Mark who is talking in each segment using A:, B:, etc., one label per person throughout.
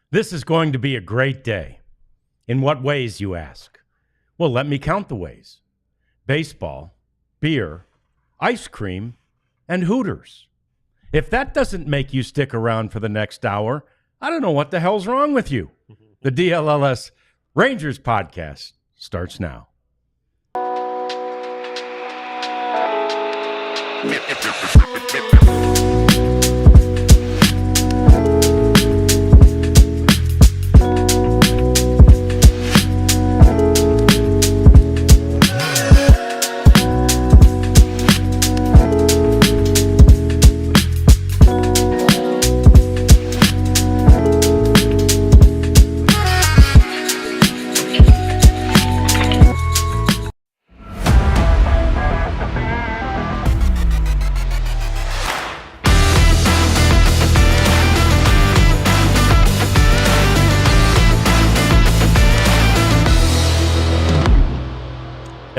A: This is going to be a great day. In what ways, you ask? Well, let me count the ways. Baseball, beer, ice cream, and Hooters. If that doesn't make you stick around for the next hour, I don't know what the hell's wrong with you. The DLLS Rangers podcast starts now.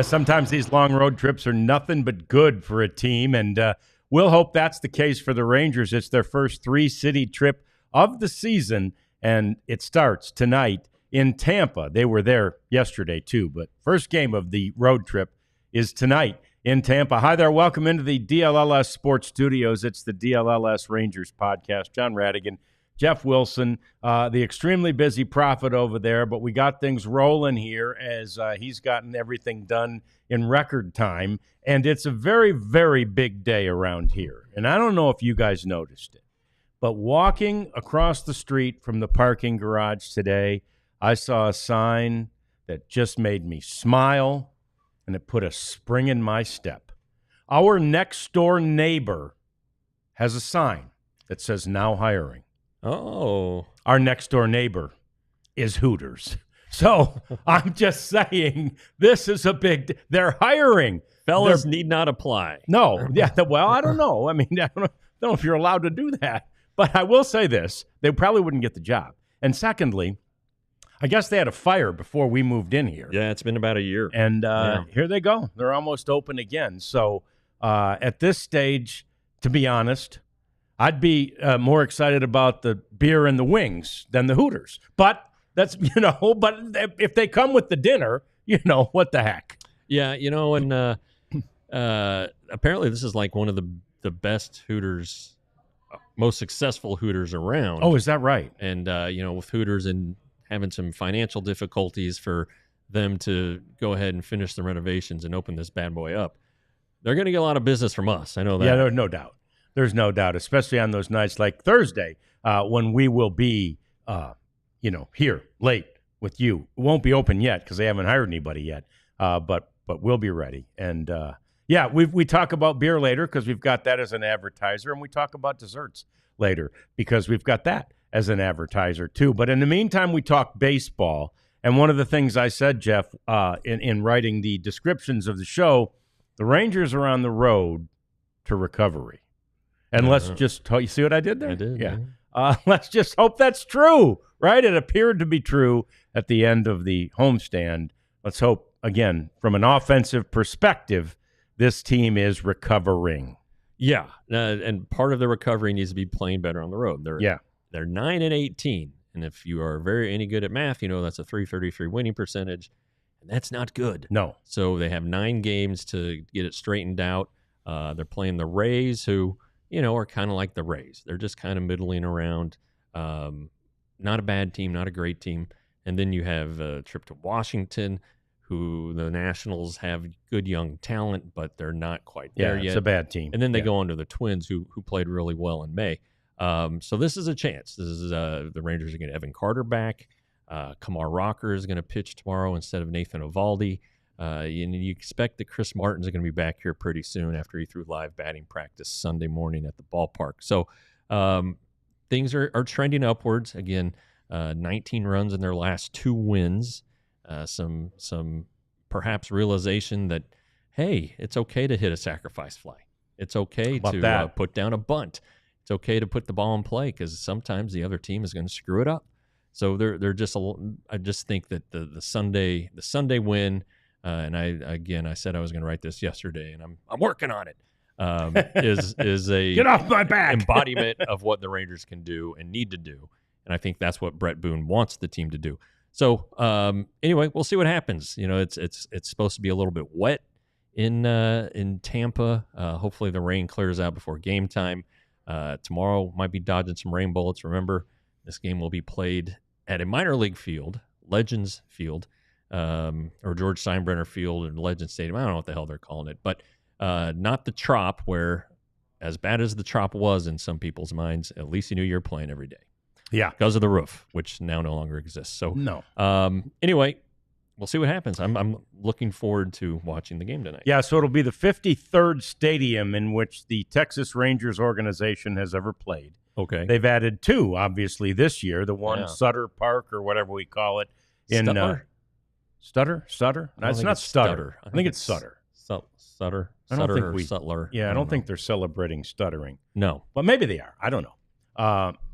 A: Sometimes these long road trips are nothing but good for a team, and we'll hope that's the case for the Rangers. It's their first three-city trip of the season, and it starts tonight in Tampa. They were there yesterday, too, but first game of the road trip is tonight in Tampa. Hi there. Welcome into the DLLS Sports Studios. It's the DLLS Rangers podcast. John Radigan, Jeff Wilson, the extremely busy Prophet over there, but we got things rolling here as he's gotten everything done in record time, and it's a very, very big day around here. And I don't know if you guys noticed it, but walking across the street from the parking garage today, I saw a sign that just made me smile, and it put a spring in my step. Our next-door neighbor has a sign that says, "Now hiring."
B: Oh.
A: Our next-door neighbor is Hooters. So I'm just saying this is a big – they're hiring.
B: Fellas need not apply.
A: No. Yeah. Well, I don't know. I mean, I don't know if you're allowed to do that. But I will say this. They probably wouldn't get the job. And secondly, I guess they had a fire before we moved in here.
B: Yeah, it's been about a year.
A: And here they go. They're almost open again. So at this stage, to be honest – I'd be more excited about the beer and the wings than the Hooters. But that's, but if they come with the dinner, what the heck?
B: Yeah, and apparently this is like one of the best Hooters, most successful Hooters around.
A: Oh, is that right?
B: And, with Hooters and having some financial difficulties for them to go ahead and finish the renovations and open this bad boy up, they're going to get a lot of business from us. I know that.
A: Yeah, there's no doubt. There's no doubt, especially on those nights like Thursday when we will be, here late with you. It won't be open yet because they haven't hired anybody yet, but we'll be ready. And, we talk about beer later because we've got that as an advertiser, and we talk about desserts later because we've got that as an advertiser too. But in the meantime, we talk baseball. And one of the things I said, Jeff, in writing the descriptions of the show, the Rangers are on the road to recovery. And let's just – you see what I did there?
B: I did.
A: Yeah. Let's just hope that's true, right? It appeared to be true at the end of the homestand. Let's hope, again, from an offensive perspective, this team is recovering.
B: Yeah, and part of the recovery needs to be playing better on the road. They're 9-18, and if you are any good at math, that's a .333 winning percentage, and that's not good.
A: No. So
B: they have 9 games to get it straightened out. They're playing the Rays, who – are kind of like the Rays. They're just kind of middling around. Not a bad team, not a great team. And then you have a trip to Washington, who the Nationals have good young talent, but they're not quite there yet.
A: Yeah, it's a bad team.
B: And then they go on to the Twins, who played really well in May. So this is a chance. This is the Rangers are going to Evan Carter back. Kamar Rocker is going to pitch tomorrow instead of Nathan Eovaldi. You expect that Chris Martin's going to be back here pretty soon after he threw live batting practice Sunday morning at the ballpark. So things are trending upwards. Again, 19 runs in their last 2 wins. Some perhaps realization that, hey, it's okay to hit a sacrifice fly. It's okay to put down a bunt. It's okay to put the ball in play because sometimes the other team is going to screw it up. So they're just I just think that the Sunday win. And I said I was going to write this yesterday, and I'm working on it. Is a
A: get off my back
B: embodiment of what the Rangers can do and need to do and I think that's what Brett Boone wants the team to do. So anyway, we'll see what happens. It's supposed to be a little bit wet in Tampa. Hopefully the rain clears out before game time. Tomorrow might be dodging some rain bullets. Remember, this game will be played at a minor league field, Legends Field, or George Steinbrenner Field and Legends Stadium. I don't know what the hell they're calling it, but not the Trop, where, as bad as the Trop was in some people's minds, at least you knew you were playing every day.
A: Yeah.
B: Because of the roof, which now no longer exists. So
A: no.
B: Anyway, we'll see what happens. I'm looking forward to watching the game tonight.
A: Yeah, so it'll be the 53rd stadium in which the Texas Rangers organization has ever played.
B: Okay.
A: They've added 2, obviously, this year. The one, Sutter Park, or whatever we call it. Sutter? No, it's not Stutter. I think it's Sutter.
B: Sutter?
A: I don't think
B: Sutler.
A: Yeah, I don't think they're celebrating stuttering.
B: No.
A: But maybe they are. I don't know.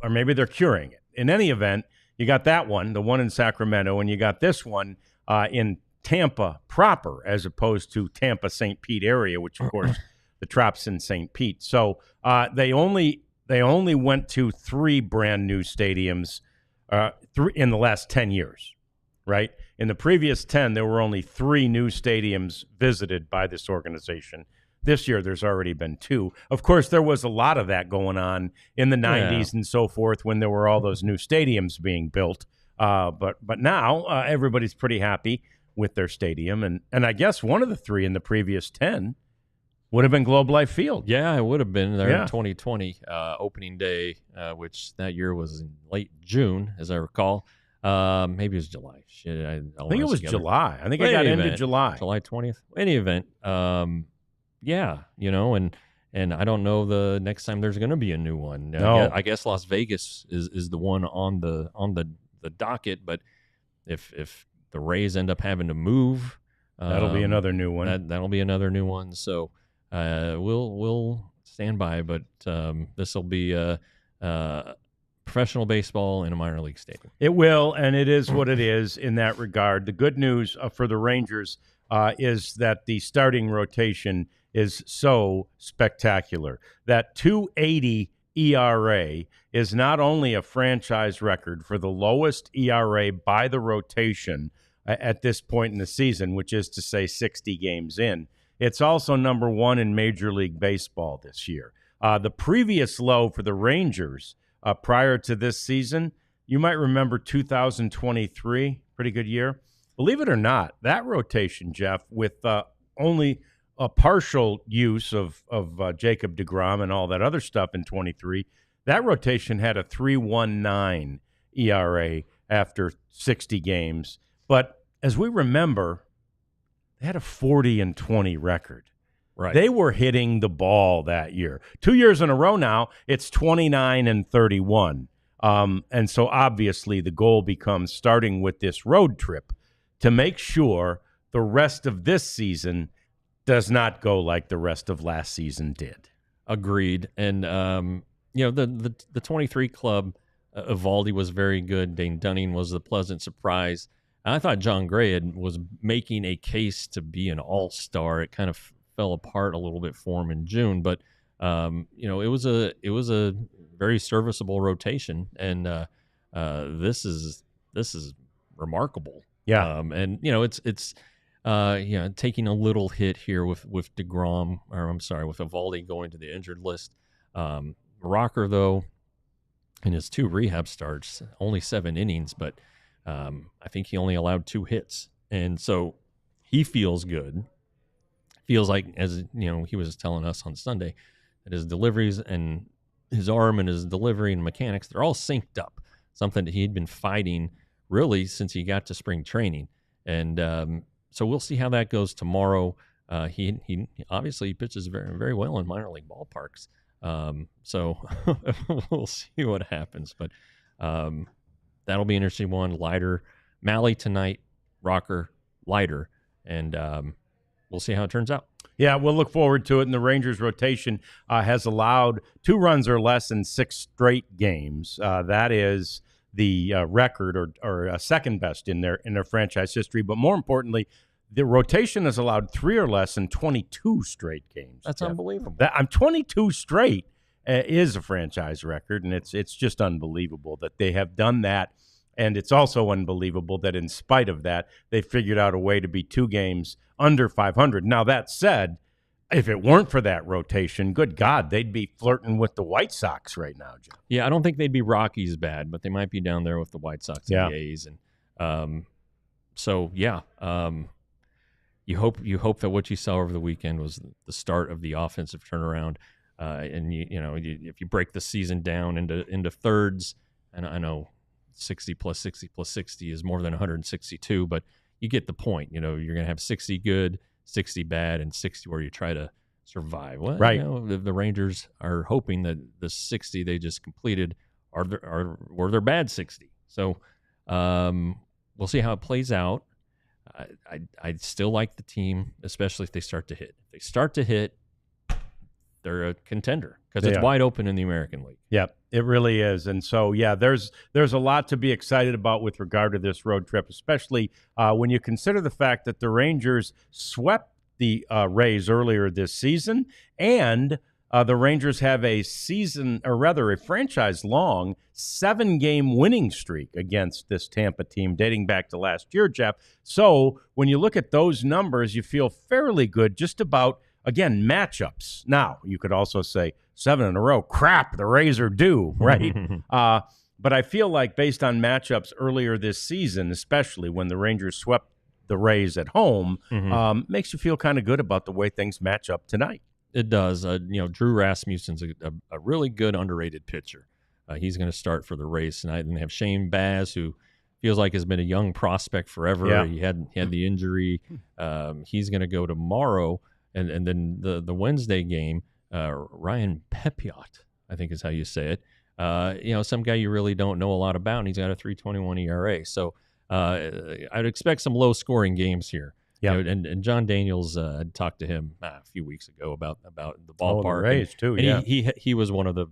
A: Or maybe they're curing it. In any event, you got that one, the one in Sacramento, and you got this one in Tampa proper, as opposed to Tampa St. Pete area, which of course the Trop's in St. Pete. So they only went to 3 brand new stadiums in the last 10 years, right? In the previous 10, there were only 3 new stadiums visited by this organization. This year, there's already been 2. Of course, there was a lot of that going on in the 90s and so forth when there were all those new stadiums being built. But now everybody's pretty happy with their stadium. And I guess one of the 3 in the previous 10 would have been Globe Life Field.
B: Yeah, it would have been there in 2020, opening day, which that year was in late June, as I recall. Maybe it was July. Shit,
A: I think it was July. I think it got into July.
B: July 20th. Any event. Yeah, and I don't know the next time there's going to be a new one.
A: No.
B: I guess Las Vegas is the one on the docket, but if the Rays end up having to move,
A: that'll be another new one.
B: That'll be another new one. So we'll stand by, but this will be professional baseball in a minor league stadium.
A: It will, and it is what it is in that regard. The good news for the Rangers is that the starting rotation is so spectacular. That 2.80 ERA is not only a franchise record for the lowest ERA by the rotation at this point in the season, which is to say 60 games in. It's also number 1 in Major League Baseball this year. The previous low for the Rangers prior to this season, you might remember 2023, pretty good year. Believe it or not, that rotation, Jeff, with only a partial use of Jacob deGrom and all that other stuff in 23, that rotation had a 3.19 ERA after 60 games. But as we remember, they had a 40-20 record.
B: Right.
A: They were hitting the ball that year. 2 years in a row now, it's 29-31. And so obviously the goal becomes, starting with this road trip, to make sure the rest of this season does not go like the rest of last season did.
B: Agreed. And, the 23 club, Evaldi was very good. Dane Dunning was the pleasant surprise. And I thought John Gray was making a case to be an all-star. It kind of fell apart a little bit for him in June, but it was a very serviceable rotation, and this is remarkable.
A: Yeah,
B: and it's taking a little hit here with DeGrom, or I'm sorry, with Evaldi going to the injured list. Rocker, though, in his 2 rehab starts, only 7 innings, but I think he only allowed 2 hits, and so he feels good. Feels like, as he was telling us on Sunday, that his deliveries and his arm and his delivery and mechanics, they're all synced up. Something that he'd been fighting really since he got to spring training. And so we'll see how that goes tomorrow. He obviously pitches very, very well in minor league ballparks. So we'll see what happens. But that'll be an interesting one. Leiter, Malley tonight, Rocker, Leiter, and we'll see how it turns out.
A: Yeah, we'll look forward to it. And the Rangers rotation has allowed 2 runs or less in 6 straight games. That is the record or second best in their franchise history. But more importantly, the rotation has allowed 3 or less in 22 straight games.
B: That's
A: Jeff.
B: Unbelievable.
A: I'm 22 straight. is a franchise record, and it's just unbelievable that they have done that. And it's also unbelievable that in spite of that, they figured out a way to be 2 games under 500. Now, that said, if it weren't for that rotation, good God, they'd be flirting with the White Sox right now, Joe.
B: Yeah, I don't think they'd be Rockies bad, but they might be down there with the White Sox and the A's. And you hope that what you saw over the weekend was the start of the offensive turnaround. If you break the season down into thirds, and I know 60 plus 60 plus 60 is more than 162, but you get the point. You're going to have 60 good, 60 bad, and 60 where you try to survive. Well,
A: right.
B: The Rangers are hoping that the 60 they just completed were their bad 60. So we'll see how it plays out. I still like the team, especially if they start to hit. If they start to hit, they're a contender because it's wide open in the American League.
A: Yeah, it really is. And so, there's a lot to be excited about with regard to this road trip, especially when you consider the fact that the Rangers swept the Rays earlier this season, and the Rangers have a franchise-long 7-game winning streak against this Tampa team dating back to last year, Jeff. So when you look at those numbers, you feel fairly good just about, again, matchups. Now, you could also say 7 in a row. Crap, the Rays are due, right? But I feel like based on matchups earlier this season, especially when the Rangers swept the Rays at home, makes you feel kind of good about the way things match up tonight.
B: It does. Drew Rasmussen's a really good underrated pitcher. He's going to start for the Rays tonight. And they have Shane Baz, who feels like has been a young prospect forever. Yeah. He had the injury. He's going to go tomorrow. And then the Wednesday game, Ryan Pepiot, I think is how you say it. Some guy you really don't know a lot about, and he's got a 3.21 ERA. So I'd expect some low-scoring games here. Yeah, and John Daniels, I talked to him a few weeks ago about the ballpark.
A: The Rays too.
B: And he was one of the,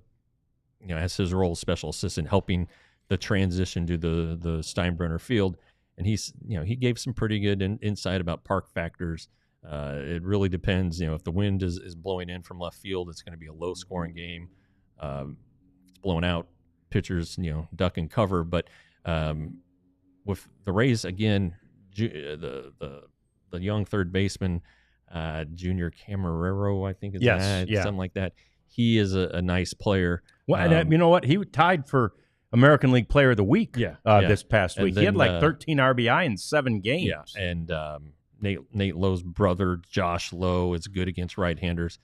B: as his role, special assistant, helping the transition to the Steinbrenner Field, and he gave some pretty good insight about park factors. It really depends. If the wind is blowing in from left field, it's going to be a low-scoring game. If it's blowing out, pitchers duck and cover. But with the Rays again, the young third baseman, Junior Camarero, I think is something like that. He is a nice player.
A: Well, and you know what? He tied for American League Player of the Week this past week. He had like 13 RBI in 7 games.
B: Yeah, and Nate Lowe's brother, Josh Lowe, is good against right-handers.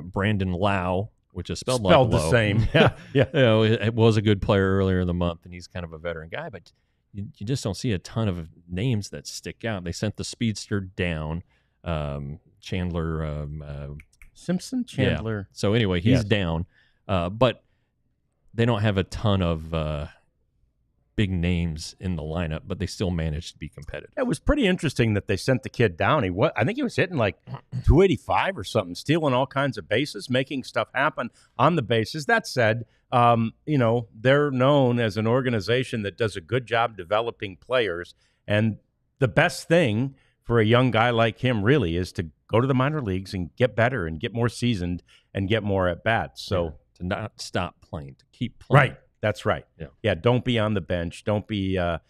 B: Brandon Lau, which is spelled like
A: the
B: Lowe.
A: Same. Yeah.
B: It was a good player earlier in the month, and he's kind of a veteran guy, but you just don't see a ton of names that stick out. They sent the speedster down, Chandler.
A: Simpson? Chandler.
B: Yeah. So anyway, he's down, but they don't have a ton of big names in the lineup, but they still managed to be competitive.
A: It was pretty interesting that they sent the kid down. I think he was hitting like 285 or something, stealing all kinds of bases, making stuff happen on the bases. That said, they're known as an organization that does a good job developing players, and the best thing for a young guy like him really is to go to the minor leagues and get better and get more seasoned and get more at bats. So
B: to not stop playing, to keep playing.
A: Right. That's right. Yeah. Don't be on the bench. Don't be, a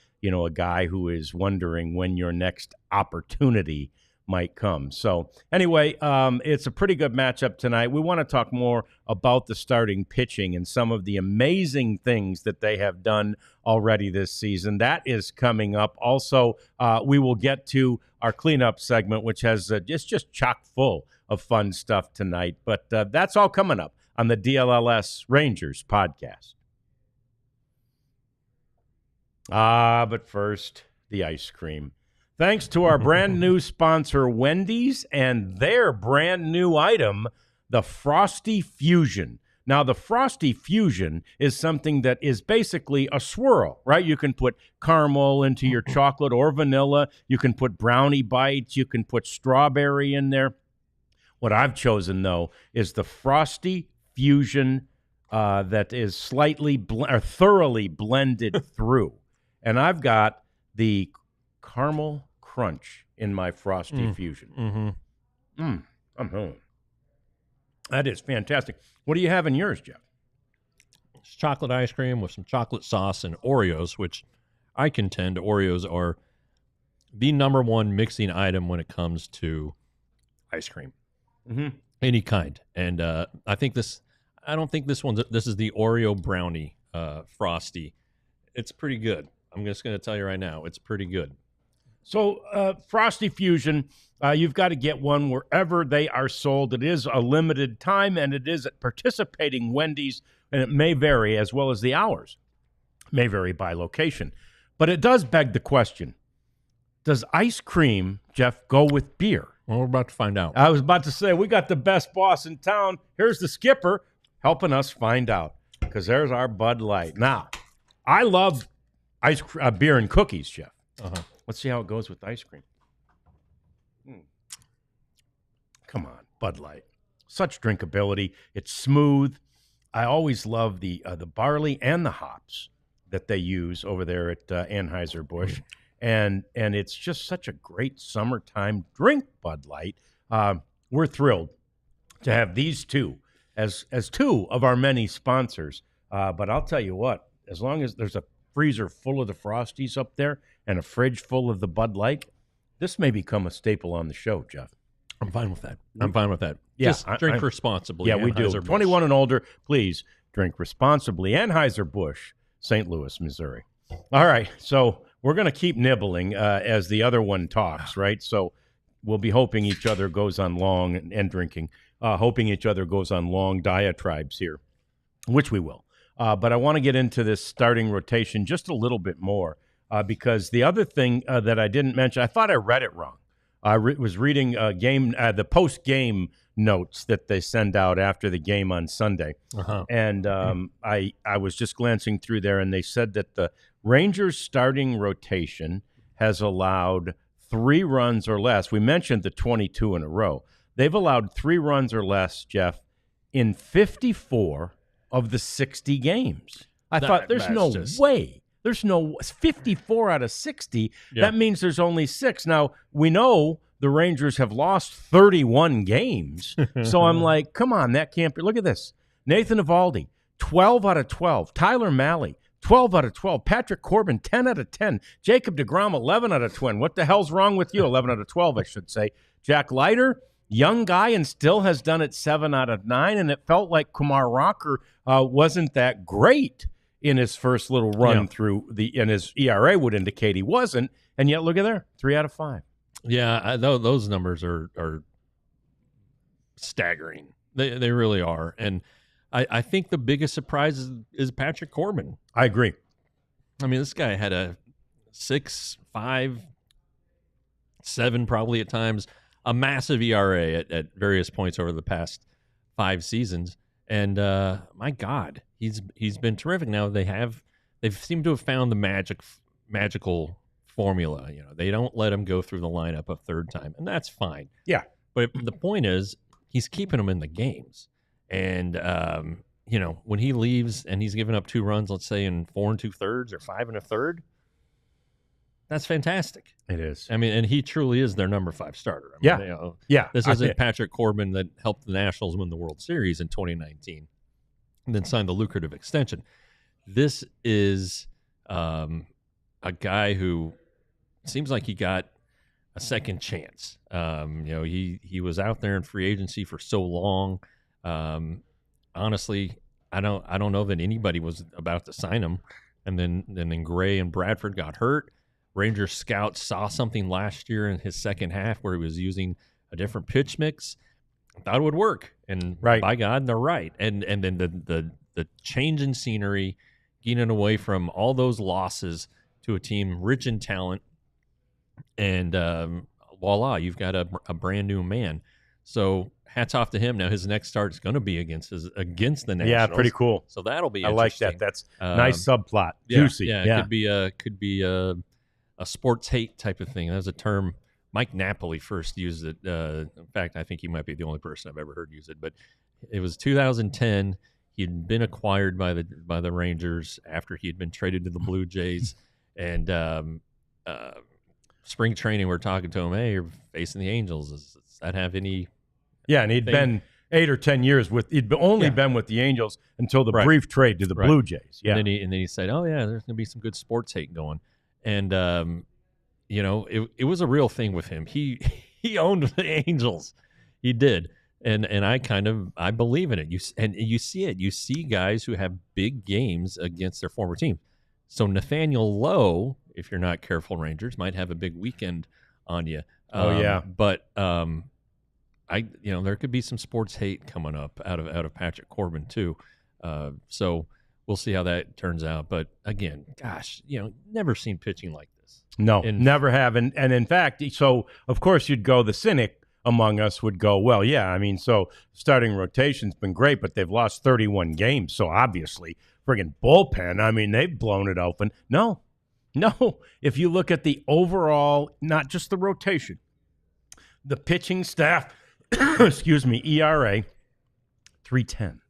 A: guy who is wondering when your next opportunity might come. So anyway, it's a pretty good matchup tonight. We want to talk more about the starting pitching and some of the amazing things that they have done already this season. That is coming up. Also, we will get to our cleanup segment, which has just chock full of fun stuff tonight. But that's all coming up on the DLLS Rangers podcast. But first, the ice cream. Thanks to our brand new sponsor, Wendy's, and their brand new item, the Frosty Fusion. Now, the Frosty Fusion is something that is basically a swirl, right? You can put caramel into your chocolate or vanilla. You can put brownie bites. You can put strawberry in there. What I've chosen, though, is the Frosty Fusion that is thoroughly blended through. And I've got the caramel crunch in my Frosty Fusion.
B: Mm-hmm.
A: I'm home. That is fantastic. What do you have in yours, Jeff?
B: It's chocolate ice cream with some chocolate sauce and Oreos, which I contend Oreos are the number one mixing item when it comes to ice cream, any kind. And I don't think this is the Oreo brownie Frosty. It's pretty good. I'm just going to tell you right now, it's pretty good.
A: So Frosty Fusion, you've got to get one wherever they are sold. It is a limited time, and it is at participating Wendy's, and it may vary, as well as the hours may vary by location. But it does beg the question, does ice cream, Jeff, go with beer?
B: Well, we're about to find out.
A: I was about to say, we got the best boss in town. Here's the skipper helping us find out, because there's our Bud Light. Now, I love beer and cookies, Jeff. Let's see how it goes with ice cream. Come on, Bud Light. Such drinkability. It's smooth. I always love the barley and the hops that they use over there at Anheuser-Busch. And it's just such a great summertime drink, Bud Light. We're thrilled to have these two as two of our many sponsors. But I'll tell you what, as long as there's a freezer full of the Frosties up there and a fridge full of the Bud Light, this may become a staple on the show, Jeff.
B: I'm fine with that. I'm fine with that.
A: Yeah,
B: just drink responsibly.
A: Yeah, we do. 21 and older, please drink responsibly. Anheuser-Busch, St. Louis, Missouri. All right, so we're going to keep nibbling as the other one talks, right? So we'll be hoping each other goes on long and drinking, hoping each other goes on long diatribes here, which we will. But I want to get into this starting rotation just a little bit more because the other thing that I didn't mention, I thought I read it wrong. I was reading the post-game notes that they send out after the game on Sunday. And I was just glancing through there, and they said that the Rangers starting rotation has allowed 3 runs or less. We mentioned the 22 in a row. They've allowed 3 runs or less, Jeff, in 54 of the 60 games. I thought there's no way. There's no 54 out of 60. Yeah. That means there's only 6. Now, we know the Rangers have lost 31 games. So I'm like, come on, that can't be. Look at this. Nathan Eovaldi, 12 out of 12. Tyler Mahle, 12 out of 12. Patrick Corbin, 10 out of 10. Jacob deGrom, 11 out of 20. What the hell's wrong with you? 11 out of 12, I should say. Jack Leiter, young guy, and still has done it 7 out of 9. And it felt like Kumar Rocker wasn't that great in his first little run through and his ERA would indicate he wasn't. And yet, look at there, 3 out of 5.
B: Yeah, those numbers are staggering. They really are. And I think the biggest surprise is Patrick Corbin.
A: I agree.
B: I mean, this guy had a 6, 5, 7 probably at times, a massive ERA at various points over the past 5 seasons. And my God, he's been terrific. Now they've seemed to have found the magical formula. You know, they don't let him go through the lineup a third time, and that's fine. Yeah. But the point is, he's keeping them in the games. And you know, when he leaves and he's given up 2 runs, let's say in 4 2/3 or 5 1/3, that's fantastic.
A: It is.
B: I mean, and he truly is their number 5 starter. I mean, This isn't Patrick Corbin that helped the Nationals win the World Series in 2019 and then signed the lucrative extension. This is a guy who seems like he got a second chance. You know, he was out there in free agency for so long. Honestly, I don't know that anybody was about to sign him. And then Gray and Bradford got hurt. Rangers scouts saw something last year in his second half where he was using a different pitch mix. Thought it would work, and by God, they're right. And then the change in scenery, getting away from all those losses to a team rich in talent, and voila, you've got a brand new man. So hats off to him. Now his next start is going to be against the Nationals.
A: Yeah, pretty cool.
B: So that'll be.
A: I like that. That's nice subplot. Juicy.
B: Yeah, it could be a sports hate type of thing. That was a term Mike Napoli first used it. In fact, I think he might be the only person I've ever heard use it. But it was 2010. He'd been acquired by the Rangers after he had been traded to the Blue Jays, and spring training, we're talking to him. Hey, you're facing the Angels. Does that have any?
A: Yeah, and he'd been 8 or 10 years he'd only been with the Angels until the brief trade to the Blue Jays. Yeah.
B: And then he said, "Oh yeah, there's going to be some good sports hate going." And it was a real thing with him. He owned the Angels. He did. And I believe in it. You see it. You see guys who have big games against their former team. So Nathaniel Lowe, if you're not careful, Rangers might have a big weekend on you. But there could be some sports hate coming up out of Patrick Corbin too. So we'll see how that turns out. But again, gosh, never seen pitching like this.
A: No, never have. And in fact, so of course you'd go, the cynic among us would go, well, yeah, I mean, so starting rotation's been great, but they've lost 31 games. So obviously, friggin' bullpen, I mean, they've blown it open. No. If you look at the overall, not just the rotation, the pitching staff, excuse me, ERA, 3.10.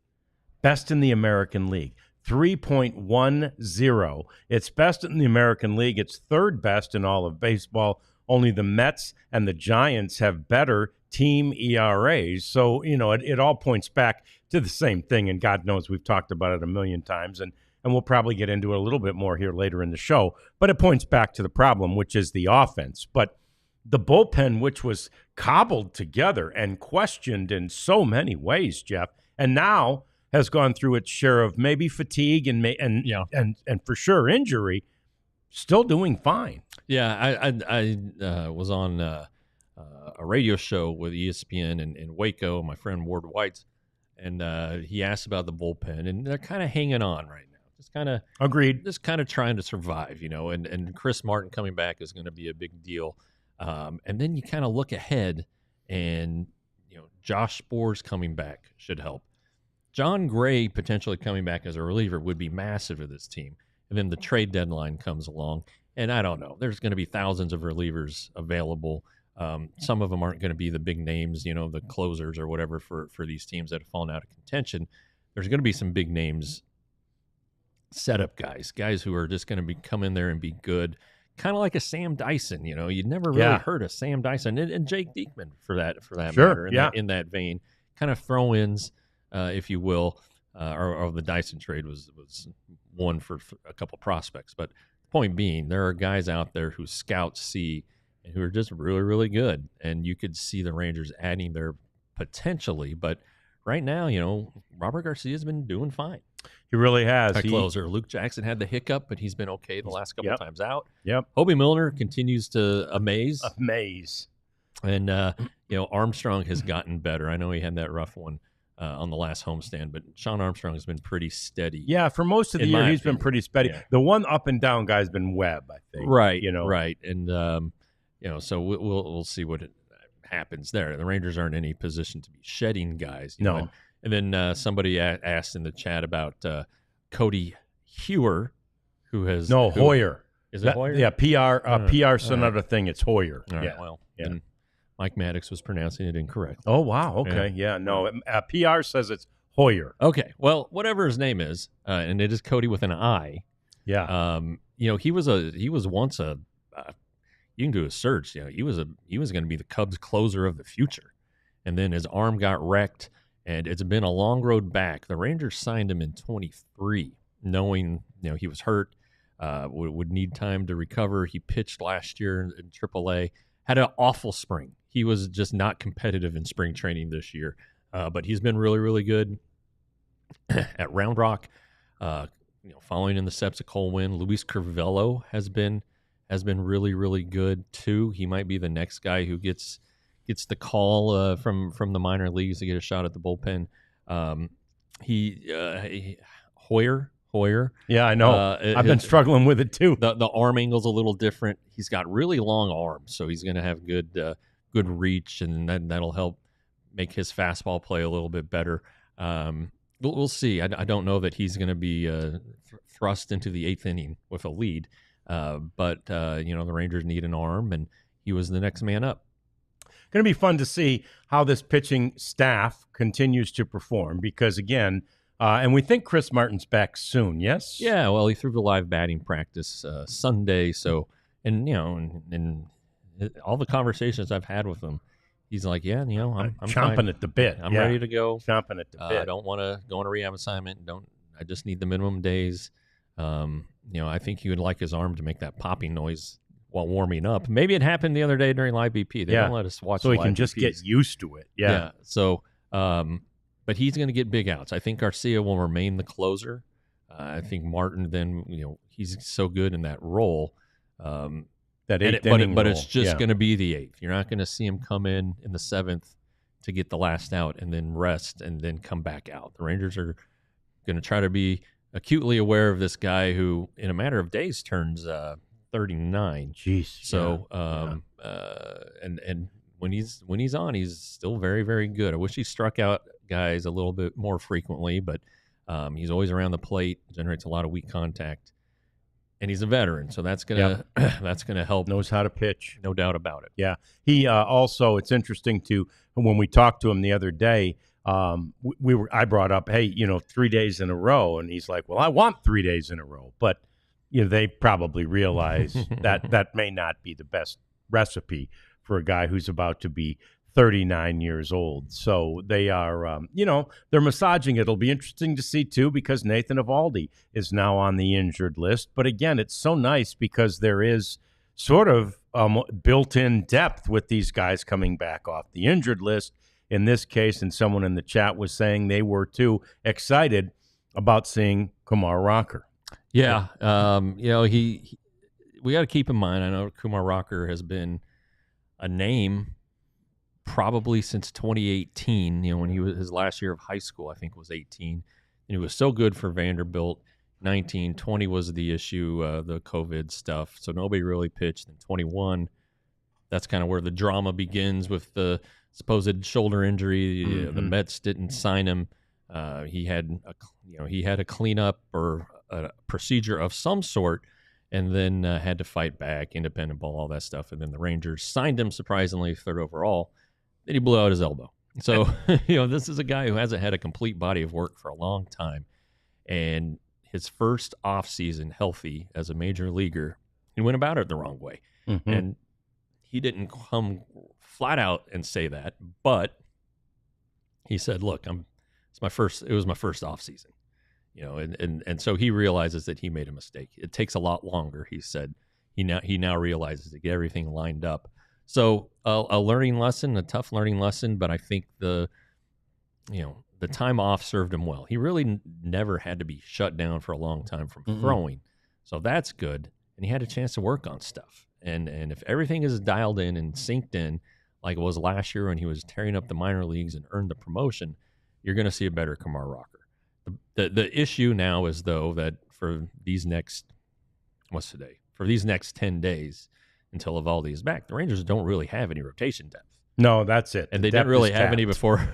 A: Best in the American League. 3.10. It's best in the American League. It's third best in all of baseball. Only the Mets and the Giants have better team ERAs. So, it all points back to the same thing. And God knows we've talked about it a million times. And we'll probably get into it a little bit more here later in the show. But it points back to the problem, which is the offense. But the bullpen, which was cobbled together and questioned in so many ways, Jeff, and now has gone through its share of maybe fatigue and for sure injury, still doing fine.
B: Yeah, I was on a radio show with ESPN in Waco, my friend Ward White's, and he asked about the bullpen, and they're kind of hanging on right now. Just kind of
A: agreed.
B: Just kind of trying to survive, and Chris Martin coming back is going to be a big deal. And then you kind of look ahead, and Josh Spore's coming back should help. John Gray potentially coming back as a reliever would be massive for this team. And then the trade deadline comes along, and I don't know. There's going to be thousands of relievers available. Some of them aren't going to be the big names, the closers or whatever for these teams that have fallen out of contention. There's going to be some big names, setup guys who are just going to come in there and be good. Kind of like a Sam Dyson, you'd never really heard of Sam Dyson and Jake Diekman for that matter in that vein. Kind of throw-ins, if you will, or the Dyson trade was one for a couple prospects. But the point being, there are guys out there who scouts see and who are just really, really good. And you could see the Rangers adding there potentially. But right now, Robert Garcia's been doing fine.
A: He really has.
B: Closer. Luke Jackson had the hiccup, but he's been okay the last couple times out.
A: Yep.
B: Hobie Milner continues to amaze. And, Armstrong has gotten better. I know he had that rough one on the last homestand, but Sean Armstrong has been pretty steady.
A: Yeah, for most of the year, he's been pretty steady. Yeah. The one up and down guy's been Webb, I think.
B: Right, right. And, so we'll see what happens there. The Rangers aren't in any position to be shedding guys.
A: No.
B: And then somebody asked in the chat about Cody Hewer, who has
A: Hoyer.
B: Is it Hoyer?
A: Yeah, PR sent out a thing. It's Hoyer.
B: All right, well, and Mike Maddox was pronouncing it incorrect.
A: Oh wow, okay, no, PR says it's Hoyer.
B: Okay, well, whatever his name is, and it is Cody with an I.
A: Yeah.
B: He was once a. You can do a search. He was going to be the Cubs closer of the future, and then his arm got wrecked. And it's been a long road back. The Rangers signed him in 23, knowing he was hurt, would need time to recover. He pitched last year in AAA, had an awful spring. He was just not competitive in spring training this year, but he's been really, really good at Round Rock. Following in the steps of Cole Winn, Luis Curvelo has been really, really good too. He might be the next guy who gets the call from the minor leagues to get a shot at the bullpen. Hoyer.
A: Yeah, I know. I've been struggling with it too.
B: The arm angle's a little different. He's got really long arms, so he's going to have good reach, and that'll help make his fastball play a little bit better. We'll see. I don't know that he's going to be thrust into the 8th inning with a lead, but the Rangers need an arm, and he was the next man up.
A: Going to be fun to see how this pitching staff continues to perform because, again, and we think Chris Martin's back soon, yes?
B: Yeah, well, he threw the live batting practice Sunday, so, and all the conversations I've had with him, he's like, yeah, I'm
A: chomping
B: fine.
A: at the bit.
B: I'm ready to go.
A: Chomping at the bit.
B: I don't want to go on a rehab assignment. I just need the minimum days. I think he would like his arm to make that popping noise while warming up. Maybe it happened the other day during live BP. They don't let us watch,
A: so he
B: live
A: can just
B: BPs.
A: get used to it. Yeah.
B: So, but he's going to get big outs. I think Garcia will remain the closer. I think Martin then, he's so good in that role.
A: That eighth inning
B: but
A: role.
B: it's just going to be the eighth. You're not going to see him come in the seventh to get the last out and then rest and then come back out. The Rangers are going to try to be acutely aware of this guy who, in a matter of days, turns 39.
A: Jeez.
B: So, and when he's on, he's still very, very good. I wish he struck out guys a little bit more frequently, but he's always around the plate, generates a lot of weak contact, and he's a veteran, so that's gonna help.
A: Knows how to pitch,
B: no doubt about it.
A: Yeah, he also. It's interesting when we talked to him the other day. I brought up, hey, 3 days in a row, and he's like, well, I want 3 days in a row, but they probably realize that may not be the best recipe for a guy who's about to be 39 years old. So they are, they're massaging it. It'll be interesting to see, too, because Nathan Eovaldi is now on the injured list. But again, it's so nice because there is sort of built-in depth with these guys coming back off the injured list in this case. And someone in the chat was saying they were, too, excited about seeing Kumar Rocker.
B: Yeah. We got to keep in mind, I know Kumar Rocker has been a name probably since 2018, when he was his last year of high school, I think was 18. And he was so good for Vanderbilt. 19, 20 was the issue, the COVID stuff. So nobody really pitched. Then 21, that's kind of where the drama begins with the supposed shoulder injury.
A: Mm-hmm.
B: The Mets didn't sign him. He had a cleanup or a procedure of some sort, and then had to fight back, independent ball, all that stuff. And then the Rangers signed him, surprisingly, third overall. Then he blew out his elbow. So, this is a guy who hasn't had a complete body of work for a long time. And his first offseason healthy as a major leaguer, he went about it the wrong way.
A: Mm-hmm.
B: And he didn't come flat out and say that, but he said, look, it was my first offseason. And so he realizes that he made a mistake. It takes a lot longer, he said. He now realizes to get everything lined up. So a learning lesson, a tough learning lesson, but I think the time off served him well. He really never had to be shut down for a long time from throwing. So that's good. And he had a chance to work on stuff. And if everything is dialed in and synced in like it was last year when he was tearing up the minor leagues and earned the promotion, you're going to see a better Kumar Rocker. The issue now is, though, that for these next 10 days until Eovaldi is back, the Rangers don't really have any rotation depth.
A: No, that's it.
B: And they didn't really have any before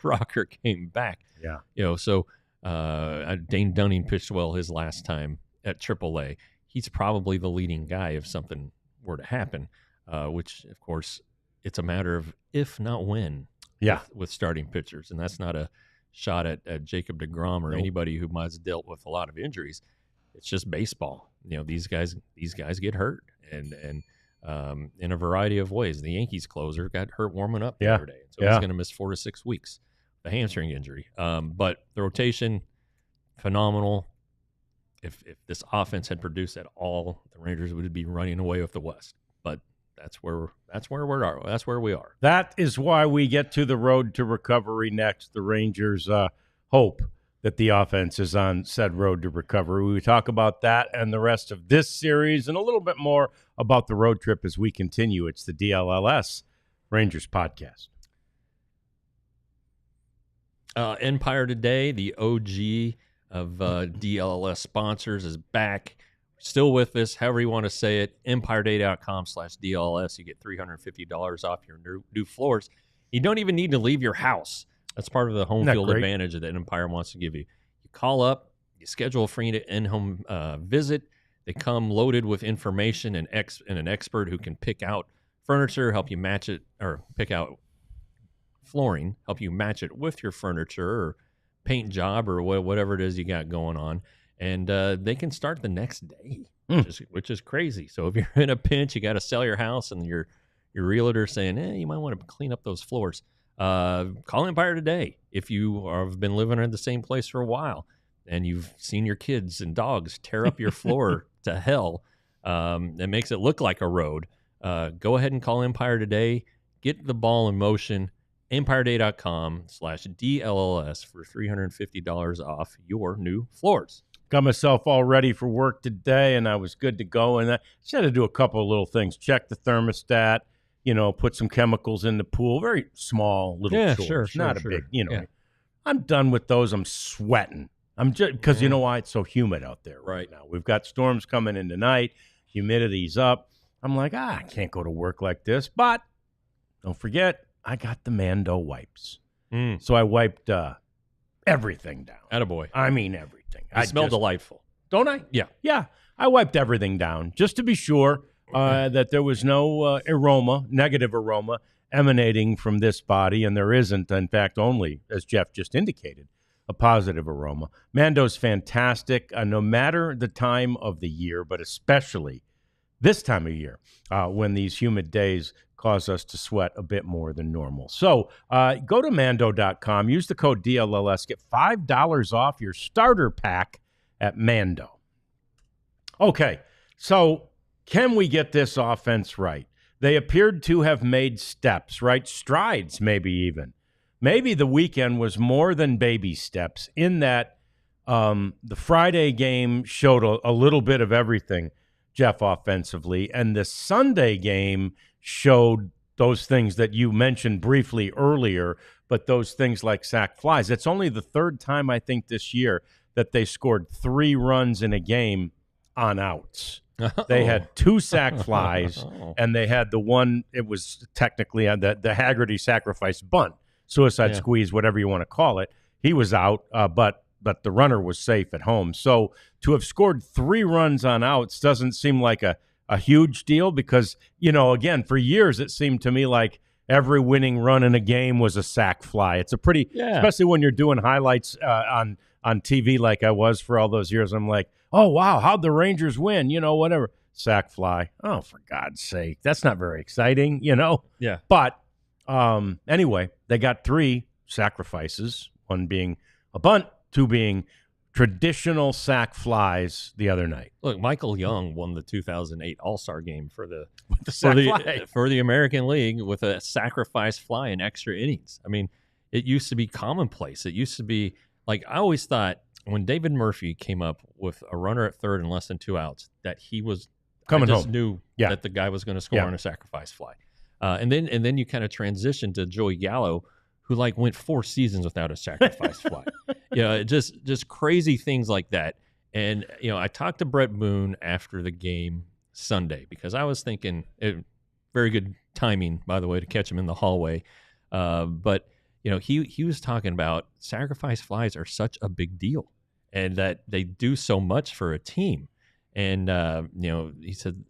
B: Rocker came back.
A: Yeah.
B: So Dane Dunning pitched well his last time at AAA. He's probably the leading guy if something were to happen, which, of course, it's a matter of if, not when, with starting pitchers. And that's not a shot at Jacob deGrom or anybody who might have dealt with a lot of injuries. It's just baseball. These guys get hurt, and in a variety of ways. The Yankees closer got hurt warming up the other day, so he's going to miss 4 to 6 weeks, the hamstring injury. But the rotation, phenomenal. If this offense had produced at all, the Rangers would be running away with the West. But that's where we are.
A: That is why we get to the road to recovery next. The Rangers hope that the offense is on said road to recovery. We talk about that and the rest of this series and a little bit more about the road trip as we continue. It's the DLLS Rangers podcast.
B: Empire Today, the OG of DLLS sponsors, is back. Still with us, however you want to say it. EmpireDay.com/DLLS. You get $350 off your new floors. You don't even need to leave your house. That's part of the home field advantage that Empire wants to give you. You call up, you schedule a free in-home visit. They come loaded with information and an expert who can pick out furniture, help you match it, or pick out flooring, help you match it with your furniture or paint job or whatever it is you got going on. And they can start the next day, which is crazy. So if you're in a pinch, you got to sell your house and you're your realtor saying, you might want to clean up those floors. Call Empire today. If you have been living in the same place for a while and you've seen your kids and dogs tear up your floor to hell, that makes it look like a road, go ahead and call Empire today. Get the ball in motion. EmpireDay.com/DLLS for $350 off your new floors.
A: Got myself all ready for work today, and I was good to go. And I just had to do a couple of little things. Check the thermostat, put some chemicals in the pool. Very small little chores. Not a big,
B: Yeah.
A: I'm done with those. I'm sweating. I'm just because you know why? It's so humid out there right now. We've got storms coming in tonight. Humidity's up. I'm like, I can't go to work like this. But don't forget, I got the Mando wipes. So I wiped everything down.
B: Attaboy.
A: I mean everything.
B: I smell delightful.
A: Don't I?
B: Yeah.
A: Yeah. I wiped everything down just to be sure that there was no negative aroma emanating from this body, and there isn't, in fact, only, as Jeff just indicated, a positive aroma. Mando's fantastic, no matter the time of the year, but especially this time of year when these humid days cause us to sweat a bit more than normal. So go to Mando.com, use the code DLLS, get $5 off your starter pack at Mando. Okay, so can we get this offense right? They appeared to have made steps, right? Strides, maybe even. Maybe the weekend was more than baby steps in that the Friday game showed a little bit of everything, Jeff, offensively, and the Sunday game showed those things that you mentioned briefly earlier, but those things like sack flies. It's only the third time, I think, this year that they scored 3 runs in a game on outs. They had 2 sack flies, and they had the one, it was technically on the Haggerty sacrifice bunt, suicide squeeze, whatever you want to call it. He was out, but the runner was safe at home. So to have scored 3 runs on outs doesn't seem like a huge deal because, again, for years it seemed to me like every winning run in a game was a sack fly. It's a pretty, especially when you're doing highlights on TV like I was for all those years. I'm like, oh, wow, how'd the Rangers win? Whatever. Sack fly. Oh, for God's sake. That's not very exciting,
B: Yeah.
A: But anyway, they got 3 sacrifices, one being a bunt, 2 being traditional sack flies the other night.
B: Look, Michael Young won the 2008 All-Star game for the American League with a sacrifice fly in extra innings. I mean, it used to be commonplace. It used to be like I always thought when David Murphy came up with a runner at third and less than 2 outs that he was
A: coming home.
B: I just knew that the guy was going to score on a sacrifice fly. And then you kind of transitioned to Joey Gallo, who went 4 seasons without a sacrifice fly. Just crazy things like that. And I talked to Brett Boone after the game Sunday because I was thinking, very good timing, by the way, to catch him in the hallway. But he was talking about sacrifice flies are such a big deal, and that they do so much for a team. And he said,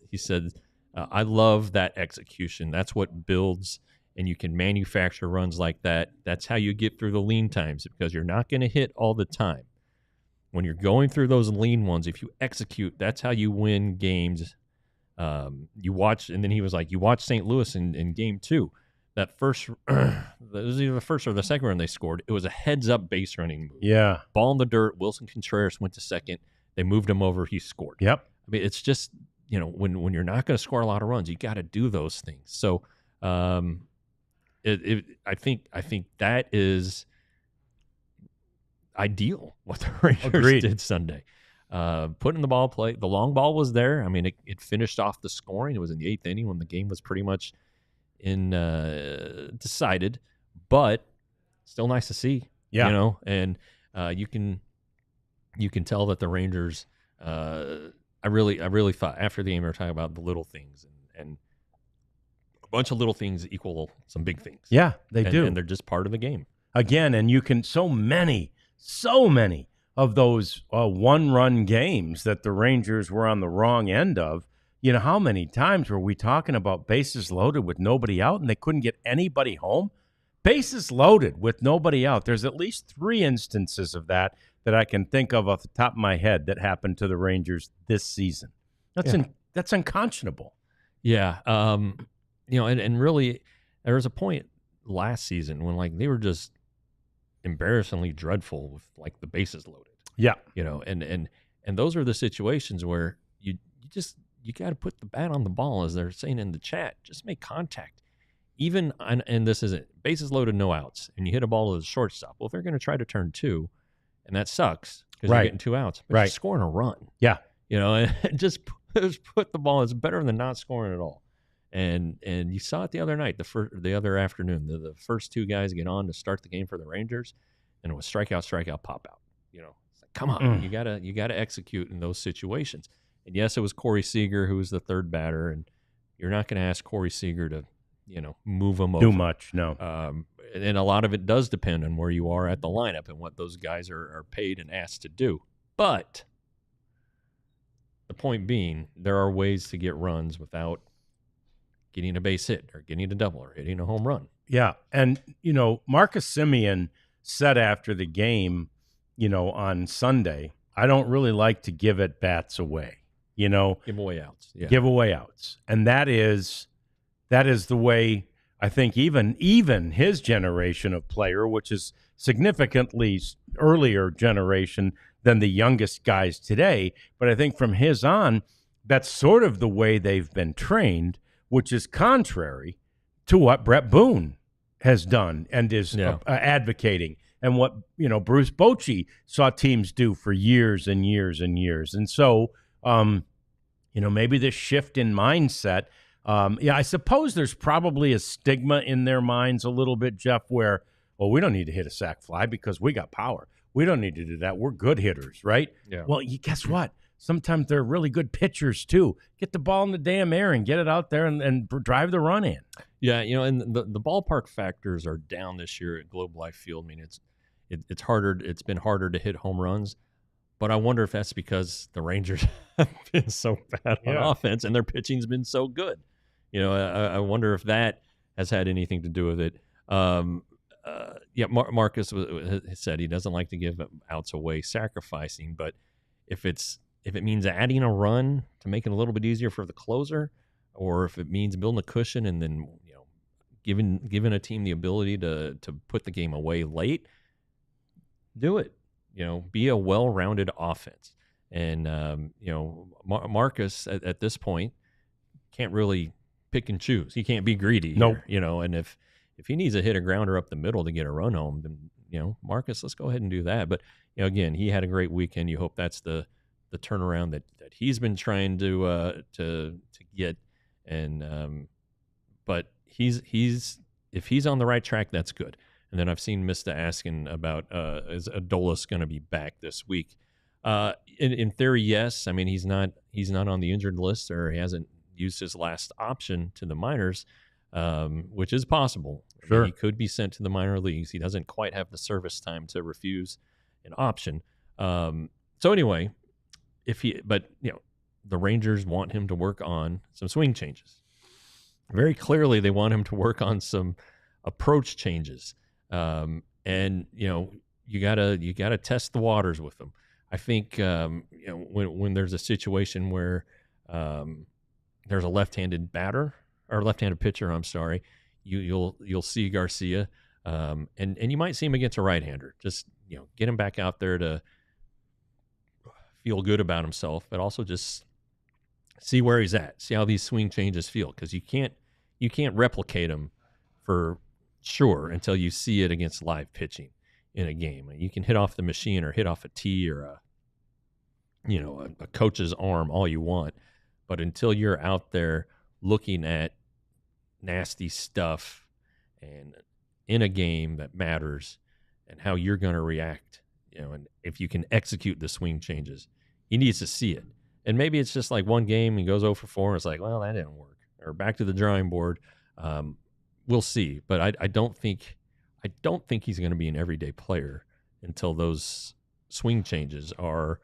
B: I love that execution. That's what builds. And you can manufacture runs like that. That's how you get through the lean times because you're not going to hit all the time. When you're going through those lean ones, if you execute, that's how you win games. You watch, and then he was like, you watch St. Louis in game 2. That first, it was either the first or the second run they scored. It was a heads-up base running move.
A: Yeah.
B: Ball in the dirt. Wilson Contreras went to second. They moved him over. He scored.
A: Yep.
B: I mean, it's just, when you're not going to score a lot of runs, you got to do those things. So, I think that is ideal what the Rangers did Sunday. Putting the ball play, the long ball was there. I mean, it finished off the scoring. It was in the 8th inning when the game was pretty much decided, but still nice to see. And you can tell that the Rangers. I really thought after the game we were talking about the little things and bunch of little things equal some big things.
A: Yeah, they do.
B: And they're just part of the game.
A: Again, and you can so many of those one-run games that the Rangers were on the wrong end of. How many times were we talking about bases loaded with nobody out and they couldn't get anybody home? Bases loaded with nobody out. There's at least 3 instances of that I can think of off the top of my head that happened to the Rangers this season. That's unconscionable.
B: Yeah. and really, there was a point last season when like they were just embarrassingly dreadful with like the bases loaded.
A: Yeah.
B: And those are the situations where you got to put the bat on the ball, as they're saying in the chat. Just make contact. Even and this isn't bases loaded, no outs, and you hit a ball to the shortstop. Well, if they're going to try to turn two, and that sucks because you're getting 2 outs, but you're scoring a run.
A: Yeah.
B: And just put the ball. It's better than not scoring at all. And you saw it the other night, the other afternoon. The first 2 guys get on to start the game for the Rangers, and it was strikeout, pop out. It's like, come on, you gotta execute in those situations. And yes, it was Corey Seager who was the third batter, and you're not going to ask Corey Seager to, move him over.
A: Do much, no.
B: And a lot of it does depend on where you are at the lineup and what those guys are paid and asked to do. But the point being, there are ways to get runs without getting a base hit or getting a double or hitting a home run.
A: Yeah. And, Marcus Semien said after the game, on Sunday, I don't really like to give at bats away,
B: Give away outs. Yeah.
A: Give away outs. And that is the way I think even his generation of player, which is significantly earlier generation than the youngest guys today. But I think from his on, that's sort of the way they've been trained, which is contrary to what Brett Boone has done and is advocating, and what Bruce Bochy saw teams do for years and years and years. And so, maybe this shift in mindset. I suppose there's probably a stigma in their minds a little bit, Jeff, where, well, we don't need to hit a sac fly because we got power. We don't need to do that. We're good hitters, right?
B: Yeah.
A: Well, guess what? Sometimes they're really good pitchers, too. Get the ball in the damn air and get it out there and drive the run in.
B: Yeah, and the ballpark factors are down this year at Globe Life Field. I mean, it's harder. It's been harder to hit home runs. But I wonder if that's because the Rangers have been so bad on offense and their pitching's been so good. I wonder if that has had anything to do with it. Marcus said he doesn't like to give outs away, sacrificing. But if it means adding a run to make it a little bit easier for the closer, or if it means building a cushion and then giving a team the ability to put the game away late, do it. Be a well-rounded offense. And, Marcus at this point can't really pick and choose. He can't be greedy.
A: Nope.
B: And if he needs to hit a grounder up the middle to get a run home, then, Marcus, let's go ahead and do that. But, again, he had a great weekend. You hope that's the turnaround that he's been trying to get. And, but if he's on the right track, that's good. And then I've seen Mista asking about is Adolis going to be back this week? In theory, yes. I mean, he's not on the injured list, or he hasn't used his last option to the minors, which is possible.
A: Sure.
B: I mean, he could be sent to the minor leagues. He doesn't quite have the service time to refuse an option. So anyway, the Rangers want him to work on some swing changes. Very clearly, they want him to work on some approach changes. And you gotta test the waters with them. I think when there's a situation where there's a left-handed batter or left-handed pitcher, I'm sorry, you'll see Garcia, and you might see him against a right-hander. Just get him back out there to feel good about himself, but also just see where he's at, see how these swing changes feel, because you can't replicate them for sure until you see it against live pitching in a game. You can hit off the machine or hit off a tee or a coach's arm all you want, but until you're out there looking at nasty stuff and in a game that matters and how you're going to react, and if you can execute the swing changes, he needs to see it. And maybe it's just like one game and goes 0 for 4 and it's like, well, that didn't work, or back to the drawing board. We'll see, but I don't think he's going to be an everyday player until those swing changes are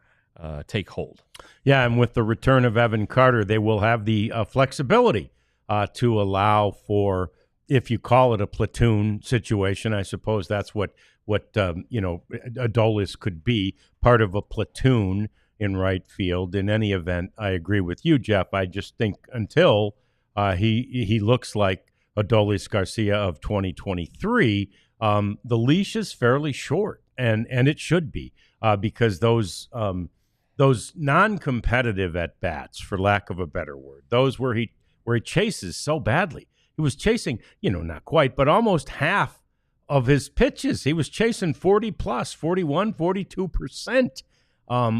B: take hold.
A: Yeah, and with the return of Evan Carter, they will have the flexibility to allow for, if you call it a platoon situation, I suppose that's what Adolis could be, part of a platoon in right field. In any event, I agree with you, Jeff. I just think until He looks like Adolis Garcia of 2023. The leash is fairly short, and it should be because those non-competitive at bats, for lack of a better word, those where he chases so badly. He was chasing, not quite, but almost half of his pitches. He was chasing 40 plus, 41, 42%.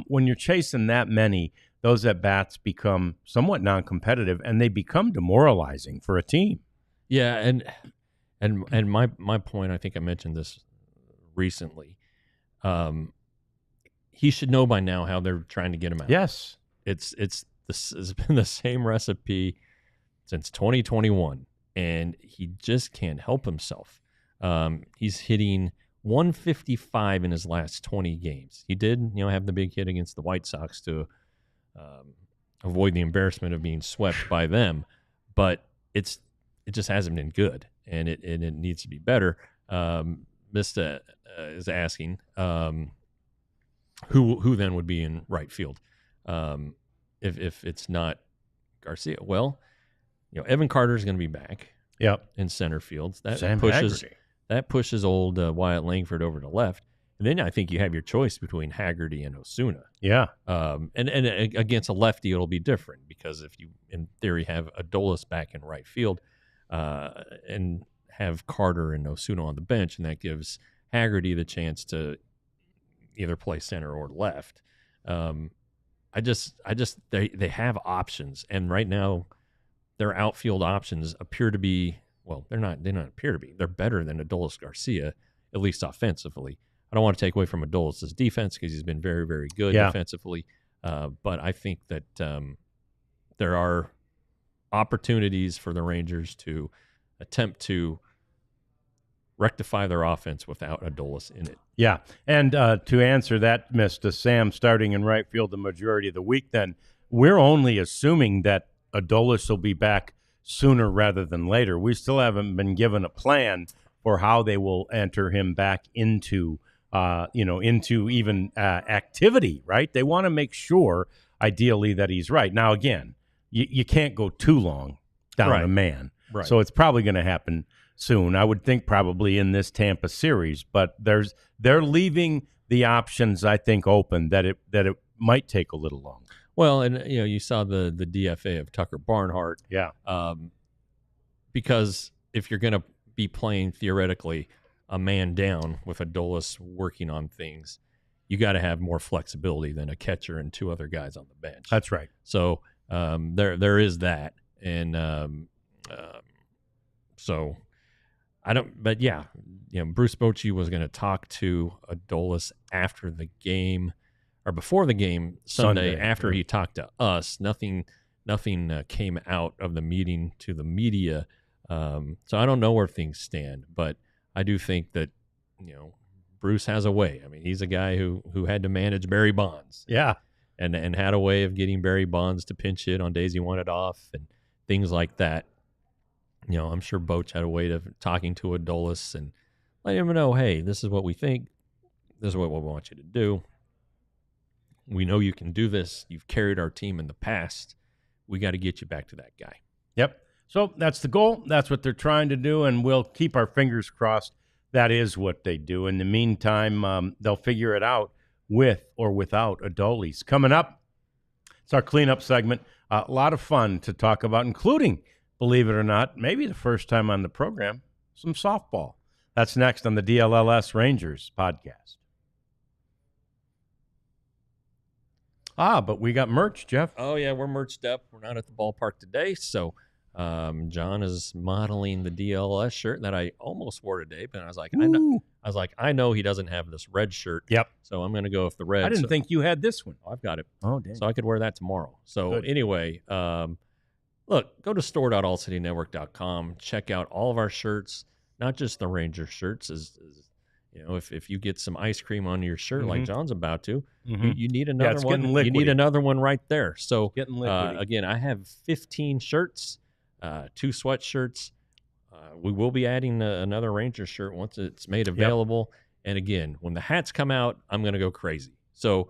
A: When you're chasing that many, those at bats become somewhat non-competitive, and they become demoralizing for a team.
B: Yeah, and my point, I think I mentioned this recently. He should know by now how they're trying to get him out.
A: Yes,
B: it's been the same recipe since 2021, and he just can't help himself. He's hitting 155 in his last 20 games. He did, have the big hit against the White Sox to avoid the embarrassment of being swept by them, but it just hasn't been good, and it needs to be better. Mista is asking who then would be in right field if it's not Garcia. Well, Evan Carter is going to be back.
A: Yep.
B: In center field. That pushes old Wyatt Langford over to left. And then I think you have your choice between Haggerty and Osuna.
A: Yeah.
B: And against a lefty, it'll be different because if you, in theory, have Adolis back in right field and have Carter and Osuna on the bench, and that gives Haggerty the chance to either play center or left. They have options, and right now their outfield options appear to be, well, they don't appear to be. They're better than Adolis Garcia, at least offensively. I don't want to take away from Adolis' defense because he's been very, very good defensively. But I think that there are opportunities for the Rangers to attempt to rectify their offense without Adolis in it.
A: Yeah, and to answer that, Mr. Sam, starting in right field the majority of the week, then we're only assuming that Adolis will be back sooner rather than later. We still haven't been given a plan for how they will enter him back into even activity, right? They want to make sure, ideally, that he's right. Now, again, you can't go too long down a man.
B: Right.
A: So it's probably going to happen soon. I would think probably in this Tampa series, but they're leaving the options, I think, open that it might take a little longer.
B: Well, and you saw the DFA of Tucker Barnhart.
A: Yeah.
B: Because if you're going to be playing theoretically a man down with Adolis working on things, you got to have more flexibility than a catcher and two other guys on the bench.
A: That's right.
B: So there is that, and so I don't. But yeah, Bruce Bochy was going to talk to Adolis after the game or before the game Sunday after he talked to us. Nothing came out of the meeting to the media. So I don't know where things stand, but I do think that, Bruce has a way. I mean, he's a guy who had to manage Barry Bonds.
A: Yeah.
B: And had a way of getting Barry Bonds to pinch hit on days he wanted off and things like that. I'm sure Boch had a way of talking to Adolis and letting him know, hey, this is what we think. This is what we want you to do. We know you can do this. You've carried our team in the past. We got to get you back to that guy.
A: Yep. So that's the goal. That's what they're trying to do, and we'll keep our fingers crossed that is what they do. In the meantime, they'll figure it out with or without Adolis. Coming up, it's our cleanup segment. A lot of fun to talk about, including, believe it or not, maybe the first time on the program, some softball. That's next on the DLLS Rangers podcast. But we got merch, Jeff.
B: Oh, yeah, we're merched up. We're not at the ballpark today, so John is modeling the DLLS shirt that I almost wore today, but I was like, I know he doesn't have this red shirt.
A: Yep.
B: So I'm going to go with the red.
A: I didn't think you had this one.
B: I've got it.
A: Oh, damn.
B: So I could wear that tomorrow. So
A: Good.
B: Anyway, look, go to store.allcitynetwork.com. Check out all of our shirts, not just the Ranger shirts. If you get some ice cream on your shirt like John's about to, you need another one. You need another one right there. So again, I have 15 shirts, 2 sweatshirts. We will be adding another Ranger shirt once it's made available. Yep. And again, when the hats come out, I'm going to go crazy. So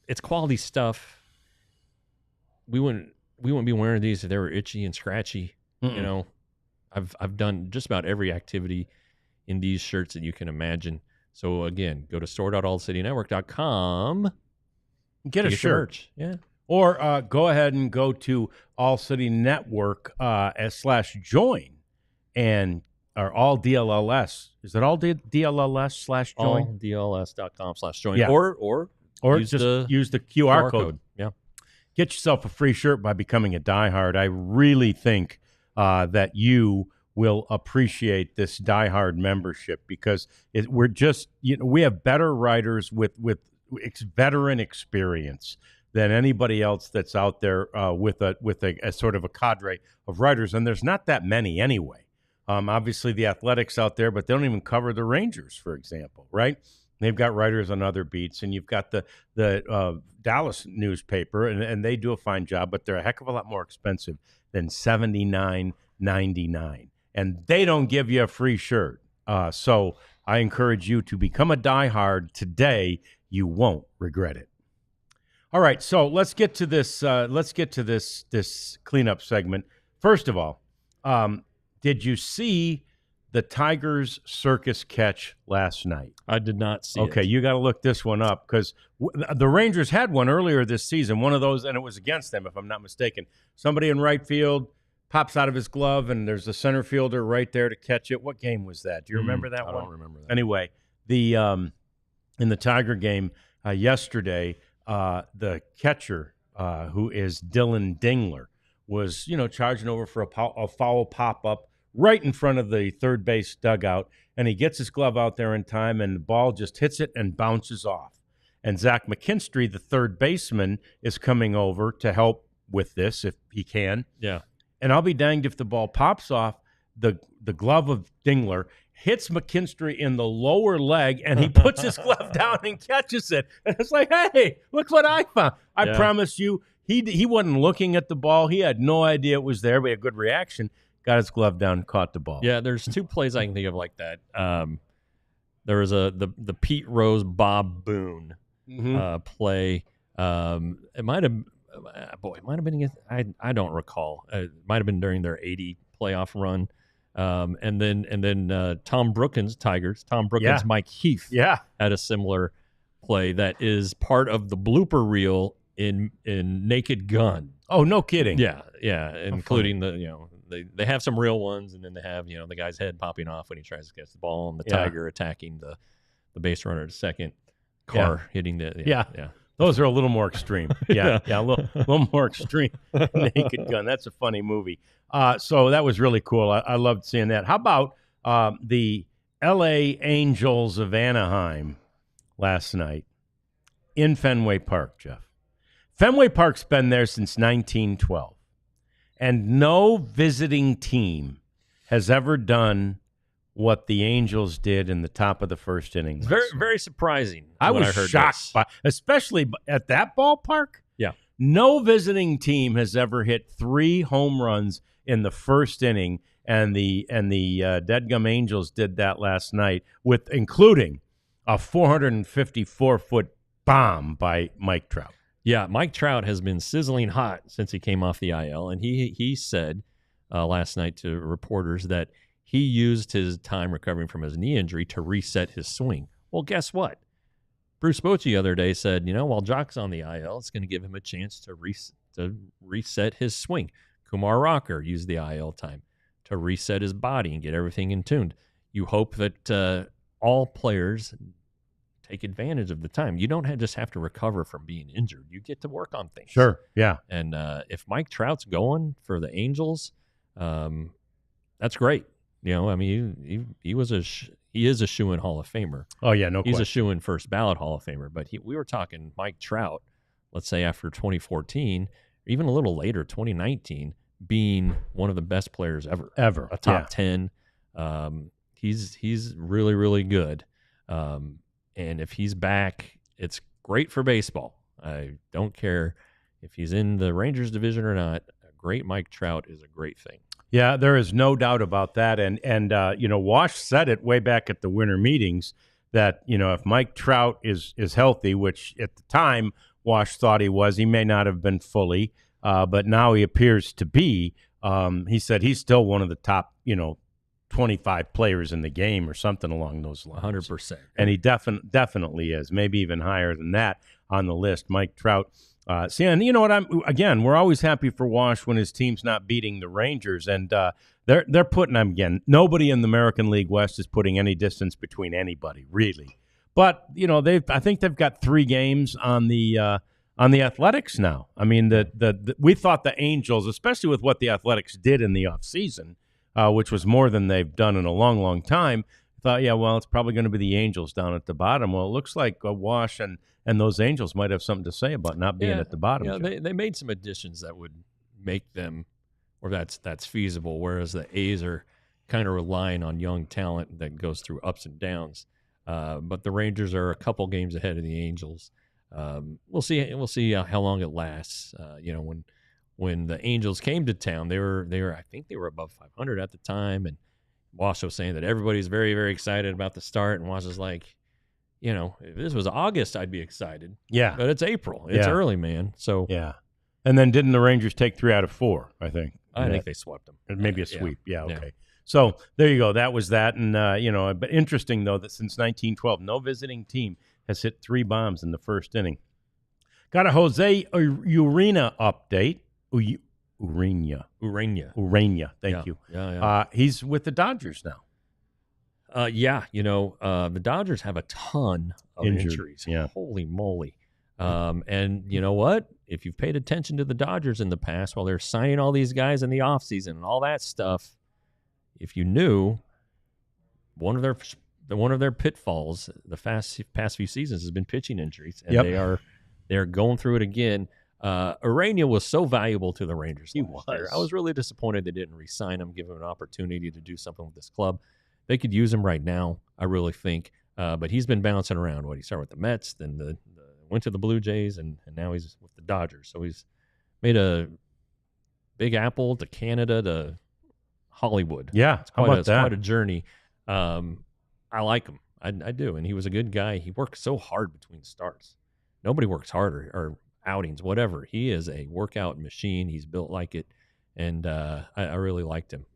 B: it's quality stuff. We we wouldn't be wearing these if they were itchy and scratchy.
A: Mm-mm.
B: You know, I've done just about every activity in these shirts that you can imagine. So again, go to store.allcitynetwork.com.
A: Get a shirt.
B: Merch. Yeah.
A: Or go ahead and go to All City Network /join and or all DLLS. Is it all DLLS /join?
B: DLLS.com/join.
A: Yeah.
B: Or
A: use the QR code.
B: Yeah.
A: Get yourself a free shirt by becoming a diehard. I really think that you will appreciate this diehard membership because we're just we have better writers with veteran experience than anybody else that's out there with a sort of a cadre of writers, and there's not that many anyway. Obviously, the Athletics out there, but they don't even cover the Rangers, for example, right? They've got writers on other beats, and you've got the Dallas newspaper, and they do a fine job, but they're a heck of a lot more expensive than $79.99, and they don't give you a free shirt. So I encourage you to become a diehard today. You won't regret it. All right, so let's get to this. This cleanup segment. First of all, did you see the Tigers circus catch last night?
B: I did not see it.
A: Okay, you got to look this one up because the Rangers had one earlier this season, one of those, and it was against them, if I'm not mistaken. Somebody in right field pops out of his glove, and there's a center fielder right there to catch it. What game was that? Do you remember that one?
B: I don't remember that.
A: Anyway, in the Tiger game yesterday, the catcher, who is Dylan Dingler, was charging over for a foul pop-up right in front of the third base dugout, and he gets his glove out there in time, and the ball just hits it and bounces off. And Zach McKinstry, the third baseman, is coming over to help with this if he can.
B: Yeah.
A: And I'll be danged if the ball pops off the glove of Dingler, hits McKinstry in the lower leg, and he puts his glove down and catches it. And it's like, hey, look what I found. I promise you, he wasn't looking at the ball. He had no idea it was there, but he had a good reaction. Got his glove down, caught the ball.
B: Yeah, there's two plays I can think of like that. There was the Pete Rose Bob Boone play. It might have been against, I don't recall. It might have been during their 80 playoff run. And then Tom Brookins, Tigers. Tom Brookins, Mike Heath had a similar play that is part of the blooper reel in Naked Gun.
A: Oh, no kidding.
B: Yeah, including they have some real ones, and then they have the guy's head popping off when he tries to catch the ball, and the Tiger attacking the base runner at second, car hitting the
A: Those are a little more extreme. A little more extreme. Naked Gun. That's a funny movie. So that was really cool. I loved seeing that. How about the L.A. Angels of Anaheim last night in Fenway Park, Jeff? Fenway Park's been there since 1912, and no visiting team has ever done what the Angels did in the top of the first inning.
B: Very, very surprising.
A: I was shocked by, especially at that ballpark.
B: Yeah.
A: No visiting team has ever hit 3 home runs in the first inning, and the Deadgum Angels did that last night, including a 454-foot bomb by Mike Trout.
B: Yeah, Mike Trout has been sizzling hot since he came off the IL, and he said last night to reporters that he used his time recovering from his knee injury to reset his swing. Well, guess what? Bruce Bochy the other day said, while Jock's on the IL, it's going to give him a chance to reset his swing. Kumar Rocker used the IL time to reset his body and get everything in tune. You hope that all players take advantage of the time. You don't just have to recover from being injured. You get to work on things.
A: Sure, yeah.
B: And if Mike Trout's going for the Angels, that's great. He is a shoo-in Hall of Famer.
A: Oh yeah, no
B: He's
A: question.
B: a shoo-in first ballot Hall of Famer. But we were talking Mike Trout, let's say after 2014, even a little later, 2019, being one of the best players ever. A top 10. He's really, really good. And if he's back, it's great for baseball. I don't care if he's in the Rangers division or not. A great Mike Trout is a great thing.
A: Yeah, there is no doubt about that. And Wash said it way back at the winter meetings that, if Mike Trout is healthy, which at the time Wash thought he was, he may not have been fully. but now he appears to be. He said he's still one of the top, 25 players in the game or something along those lines.
B: 100%.
A: And he definitely is, maybe even higher than that on the list. Mike Trout. And you know what? We're always happy for Wash when his team's not beating the Rangers, and they're putting them again. Nobody in the American League West is putting any distance between anybody, really. But I think they've got 3 games on the Athletics now. I mean, we thought the Angels, especially with what the Athletics did in the offseason, which was more than they've done in a long, long time, thought, it's probably going to be the Angels down at the bottom. Well, it looks like Wash and those Angels might have something to say about not being at the bottom.
B: Yeah, they made some additions that would make them, or that's feasible, whereas the A's are kind of relying on young talent that goes through ups and downs. But the Rangers are a couple games ahead of the Angels. We'll see how long it lasts. When the Angels came to town, they were I think they were above 500 at the time, and Wash was saying that everybody's very, very excited about the start, and Wash was like, if this was August, I'd be excited.
A: Yeah.
B: But it's April. It's early, man. So
A: yeah. And then didn't the Rangers take 3 out of 4, I think?
B: I think they swept them.
A: Maybe a sweep. Yeah, okay. Yeah. So there you go. That was that. And, but interesting, though, that since 1912, no visiting team has hit 3 bombs in the first inning. Got a Jose Urena update. Urena. Thank you.
B: Yeah.
A: He's with the Dodgers now.
B: The Dodgers have a ton of injuries.
A: Yeah.
B: Holy moly. And you know what? If you've paid attention to the Dodgers in the past while they're signing all these guys in the offseason and all that stuff, if you knew, one of their pitfalls the past few seasons has been pitching injuries, and they're going through it again. Urena was so valuable to the Rangers.
A: He was.
B: I was really disappointed they didn't re-sign him, give him an opportunity to do something with this club. They could use him right now, I really think. But he's been bouncing around. He started with the Mets, then went to the Blue Jays, and now he's with the Dodgers. So he's made a Big Apple to Canada to Hollywood.
A: Yeah,
B: it's quite a journey. I like him. I do. And he was a good guy. He worked so hard between starts. Nobody works harder, or outings, whatever. He is a workout machine. He's built like it. And I really liked him.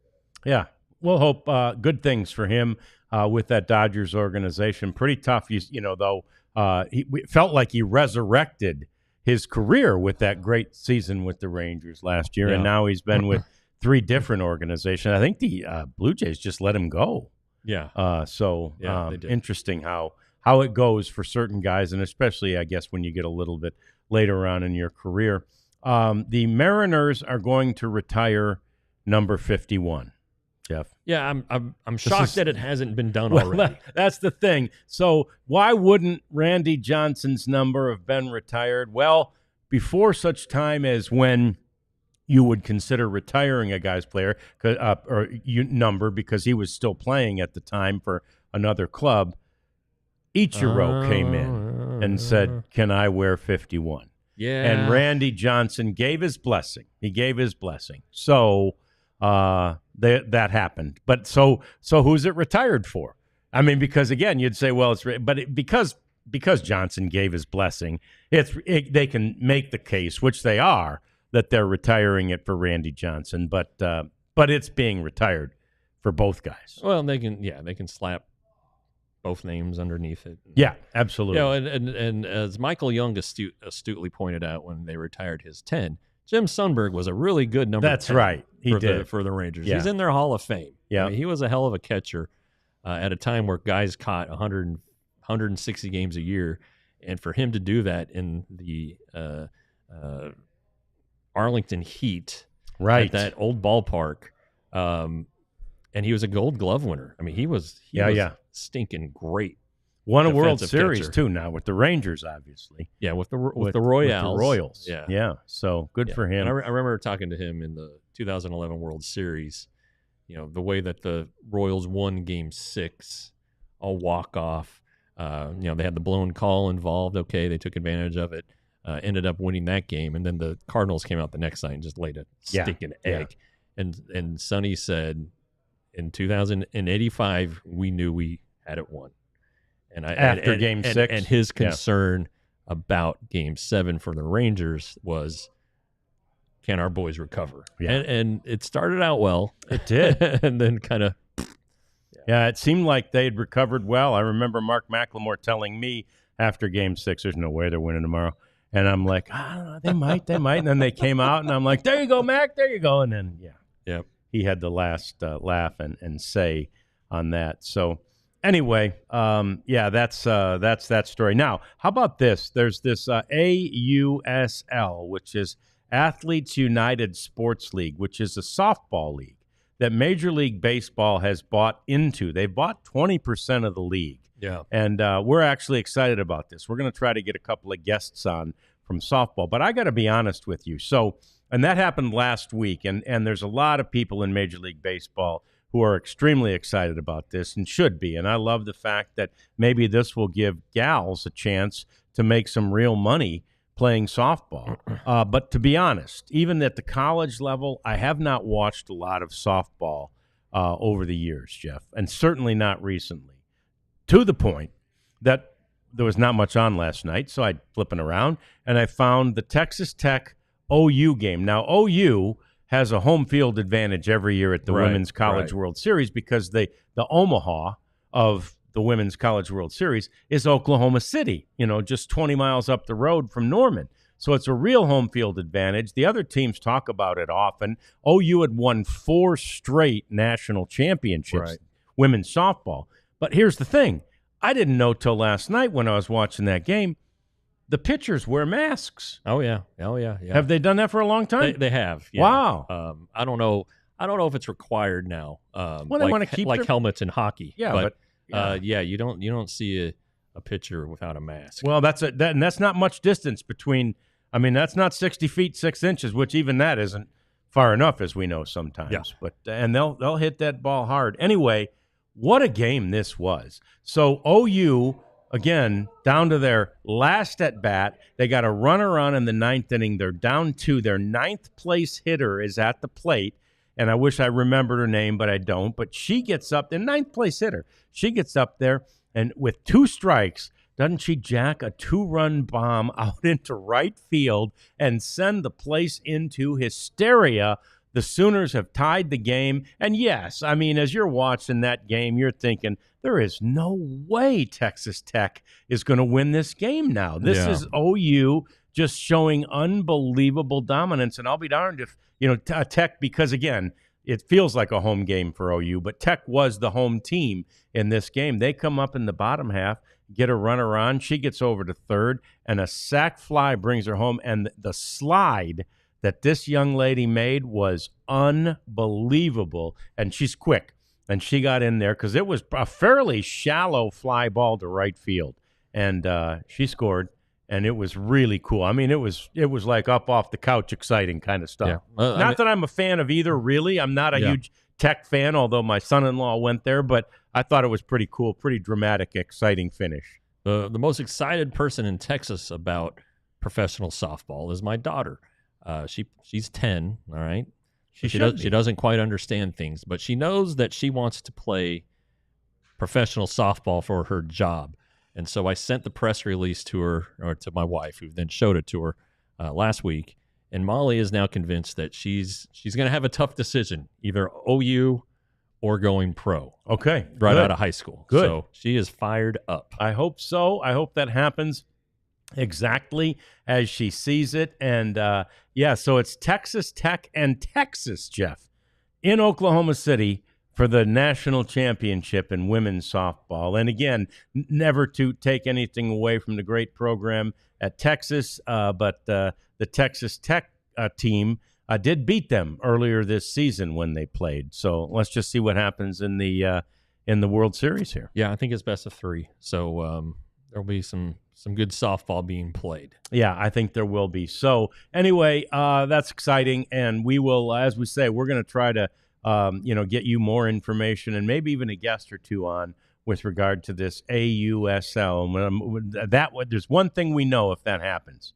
A: Yeah. We'll hope good things for him with that Dodgers organization. Pretty tough, though. It felt like he resurrected his career with that great season with the Rangers last year, and now he's been with 3 different organizations. I think the Blue Jays just let him go.
B: Yeah.
A: They did. Interesting how it goes for certain guys, and especially, I guess, when you get a little bit later on in your career. The Mariners are going to retire number 51. Jeff.
B: Yeah, I'm shocked that it hasn't been done already.
A: That's the thing. So why wouldn't Randy Johnson's number have been retired? Well, before such time as when you would consider retiring a guy's player number, because he was still playing at the time for another club, Ichiro came in and said, "Can I wear 51?"
B: Yeah.
A: And Randy Johnson gave his blessing. He gave his blessing. So that happened. But so who's it retired for? I mean, because again, you'd say, well, because Johnson gave his blessing, they can make the case, which they are, that they're retiring it for Randy Johnson. But it's being retired for both guys.
B: Well, they can slap both names underneath it.
A: Yeah, absolutely.
B: And as Michael Young astutely pointed out when they retired his 10. Jim Sundberg was a really good number 10.
A: That's right. He did.
B: For the Rangers.
A: Yeah.
B: He's in their Hall of Fame.
A: Yeah.
B: I mean, he was a hell of a catcher at a time where guys caught 160 games a year. And for him to do that in the Arlington Heat,
A: right,
B: at that old ballpark, and he was a Gold Glove winner. I mean, he was stinking great.
A: Won a World Series too now with the Rangers, obviously.
B: Yeah, with the Royals.
A: With the Royals. Yeah. So good for him.
B: And I remember talking to him in the 2011 World Series. The way that the Royals won Game 6, a walk off. They had the blown call involved. Okay, they took advantage of it. Ended up winning that game, and then the Cardinals came out the next night and just laid a stinking egg. And Sonny said, in 2085, we knew we had it won. And
A: after Game 6,
B: and his concern about Game 7 for the Rangers was, can our boys recover?
A: Yeah.
B: And it started out well.
A: It did.
B: And then kind of.
A: Yeah, it seemed like they had recovered well. I remember Mark McLemore telling me after Game 6, there's no way they're winning tomorrow. And I'm like, they might. And then they came out, and I'm like, there you go, Mac, there you go. And then, he had the last laugh and say on that. So anyway, that's that story. Now, how about this? There's this AUSL, which is Athletes United Sports League, which is a softball league that Major League Baseball has bought into. They bought 20% of the league.
B: Yeah.
A: And we're actually excited about this. We're going to try to get a couple of guests on from softball. But I got to be honest with you. And that happened last week. And there's a lot of people in Major League Baseball who are extremely excited about this and should be. And I love the fact that maybe this will give gals a chance to make some real money playing softball. But to be honest, even at the college level, I have not watched a lot of softball over the years, Jeff, and certainly not recently, to the point that there was not much on last night. So I flipping around, and I found the Texas Tech OU game. Now, OU has a home field advantage every year at the Women's College World Series because the Omaha of the Women's College World Series is Oklahoma City, just 20 miles up the road from Norman. So it's a real home field advantage. The other teams talk about it often. OU had won 4 straight national championships, women's softball. But here's the thing. I didn't know till last night when I was watching that game, the pitchers wear masks.
B: Oh, yeah.
A: Have they done that for a long time?
B: They have. Yeah.
A: Wow.
B: I don't know if it's required now.
A: Well, they want to keep
B: helmets in hockey.
A: Yeah,
B: but you don't see a pitcher without a mask.
A: Well, and that's not much distance between. I mean, that's not 60 feet 6 inches, which even that isn't far enough, as we know sometimes.
B: Yeah.
A: But and they'll hit that ball hard. Anyway, what a game this was. So OU again down to their last at bat. They got a runner on in the 9th inning. They're down 2. Their 9th place hitter is at the plate. And I wish I remembered her name, but I don't. But she gets up, the 9th place hitter. She gets up there, and with 2 strikes, doesn't she jack a 2-run bomb out into right field and send the place into hysteria? The Sooners have tied the game. And yes, I mean, as you're watching that game, you're thinking, there is no way Texas Tech is going to win this game now. This is OU just showing unbelievable dominance. And I'll be darned if, Tech, because again, it feels like a home game for OU, but Tech was the home team in this game. They come up in the bottom half, get a runner on. She gets over to third, and a sac fly brings her home. And the slide that this young lady made was unbelievable. And she's quick. And she got in there because it was a fairly shallow fly ball to right field. And she scored. And it was really cool. I mean, it was like up off the couch, exciting kind of stuff. Yeah. Not that I'm a fan of either, really. I'm not a huge Tech fan, although my son-in-law went there. But I thought it was pretty cool, pretty dramatic, exciting finish.
B: The most excited person in Texas about professional softball is my daughter. She's 10, all right? She doesn't quite understand things, but she knows that she wants to play professional softball for her job. And so I sent the press release to her, or to my wife, who then showed it to her last week. And Molly is now convinced that she's going to have a tough decision, either OU or going pro.
A: Okay.
B: Right out of high school.
A: Good.
B: So she is fired up.
A: I hope so. I hope that happens exactly as she sees it. And, so it's Texas Tech and Texas, Jeff, in Oklahoma City for the national championship in women's softball. And again, never to take anything away from the great program at Texas, but the Texas Tech team did beat them earlier this season when they played. So let's just see what happens in the World Series here.
B: Yeah, I think it's best of 3. So there'll be some good softball being played.
A: Yeah, I think there will be. So anyway, that's exciting. And we will, as we say, we're going to try to get you more information and maybe even a guest or two on with regard to this AUSL. There's one thing we know if that happens.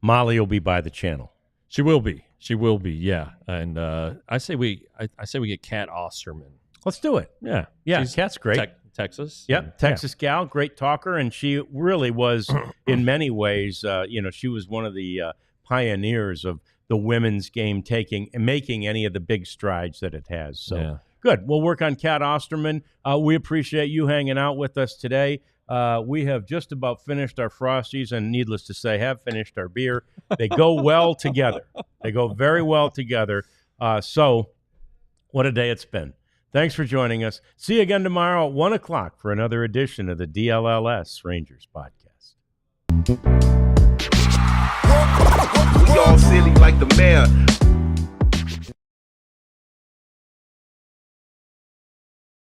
A: Molly will be by the channel.
B: She will be. Yeah. And I say we get Kat Osterman.
A: Let's do it.
B: Yeah.
A: Kat's great.
B: Texas.
A: Yep, Texas gal, great talker, and she really was, in many ways, she was one of the pioneers of the women's game making any of the big strides that it has. So
B: Yeah.
A: Good. We'll work on Kat Osterman. We appreciate you hanging out with us today. We have just about finished our Frosties, and needless to say, have finished our beer. They go well together. They go very well together. So what a day it's been. Thanks for joining us. See you again tomorrow at 1 o'clock for another edition of the DLLS Rangers podcast.
C: We all silly like the mayor.